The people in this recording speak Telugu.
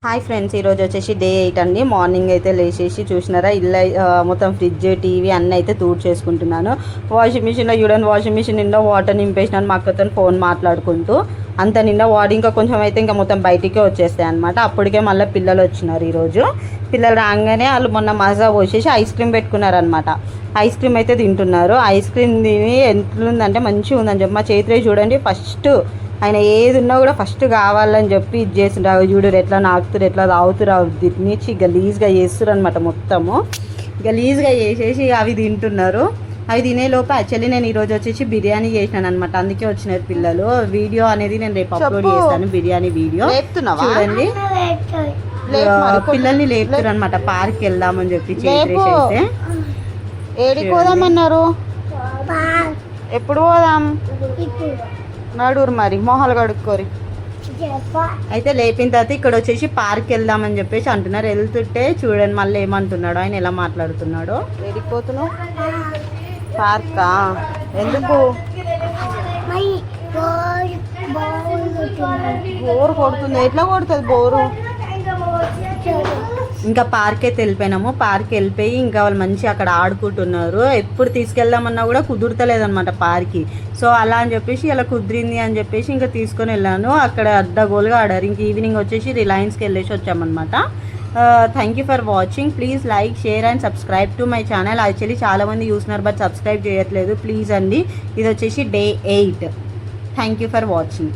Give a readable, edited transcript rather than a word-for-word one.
హాయ్ ఫ్రెండ్స్, ఈరోజు వచ్చేసి డే 8 అండి. మార్నింగ్ అయితే లేచేసి చూసినారా ఇల్లు మొత్తం ఫ్రిడ్జ్ టీవీ అన్నీ అయితే చేసుకుంటున్నాను. వాషింగ్ మిషన్లో చూడండి, వాషింగ్ మిషన్ నిండా వాటర్ నింపేసినాను మా అక్కతో ఫోన్ మాట్లాడుకుంటూ. అంత నిండా వాటర్ ఇంకా కొంచెం అయితే ఇంకా మొత్తం బయటికే వచ్చేస్తాయి అనమాట. అప్పటికే మళ్ళీ పిల్లలు వచ్చినారు. ఈరోజు పిల్లలు రాగానే వాళ్ళు మొన్న మజా పోసేసి ఐస్ క్రీమ్ పెట్టుకున్నారనమాట. ఐస్ క్రీమ్ అయితే తింటున్నారు. ఐస్ క్రీమ్ తిని ఎంతుందంటే మంచిగా ఉందని చెప్పి మా చేతిలో చూడండి, ఫస్ట్ ఆయన ఏది ఉన్నా కూడా ఫస్ట్ కావాలని చెప్పి ఇది చేస్తుంటారు. చూడరు ఎట్లా నాకుతురు, ఎట్లా తాగుతురు, తినిచ్చి గలీజ్గా చేస్తురు అనమాట. మొత్తము గలీజ్గా చేసేసి అవి తింటున్నారు. అవి తినేలోపు యాక్చువల్లీ నేను ఈరోజు వచ్చేసి బిర్యానీ చేసినాను అనమాట. అందుకే వచ్చినారు పిల్లలు. వీడియో అనేది నేను రేపు అప్లోడ్ చేస్తాను, బిర్యానీ వీడియో. చూడండి, పిల్లల్ని లేపుతారు అనమాట. పార్క్ వెళ్దామని చెప్పి అయితే ఏడికి పోదామన్నారు. ఎప్పుడు పోదాం? నడురు మరి, మొహాలు కడుక్కోరి. అయితే లేపిన తర్వాత ఇక్కడ వచ్చేసి పార్క్ వెళ్దామని చెప్పేసి అంటున్నారు. వెళ్తుంటే చూడండి మళ్ళీ ఏమంటున్నాడు, ఆయన ఎలా మాట్లాడుతున్నాడో. ఏడికి పోతున్నావు? పార్కా? ఎందుకు? బోరు కొడుతుంది. ఎట్లా కొడుతుంది బోరు? ఇంకా పార్క్ అయితే వెళ్ళిపోయినాము. పార్క్ వెళ్ళిపోయి ఇంకా వాళ్ళు మంచిగా అక్కడ ఆడుకుంటున్నారు. ఎప్పుడు తీసుకెళ్దామన్నా కూడా కుదురుతలేదన్నమాట పార్క్కి. సో అలా అని చెప్పేసి ఇలా కుదిరింది అని చెప్పేసి ఇంకా తీసుకొని వెళ్ళాను. అక్కడ అడ్డగోలుగా ఆడారు. ఇంక ఈవినింగ్ వచ్చేసి రిలయన్స్కి వెళ్ళేసి వచ్చామన్నమాట. Thank you for watching. Please like, share and subscribe to my channel. Actually చాలామంది చూస్తున్నారు బట్ సబ్స్క్రైబ్ చేయట్లేదు. ప్లీజ్ అండి. ఇది వచ్చేసి day 8. Thank you for watching.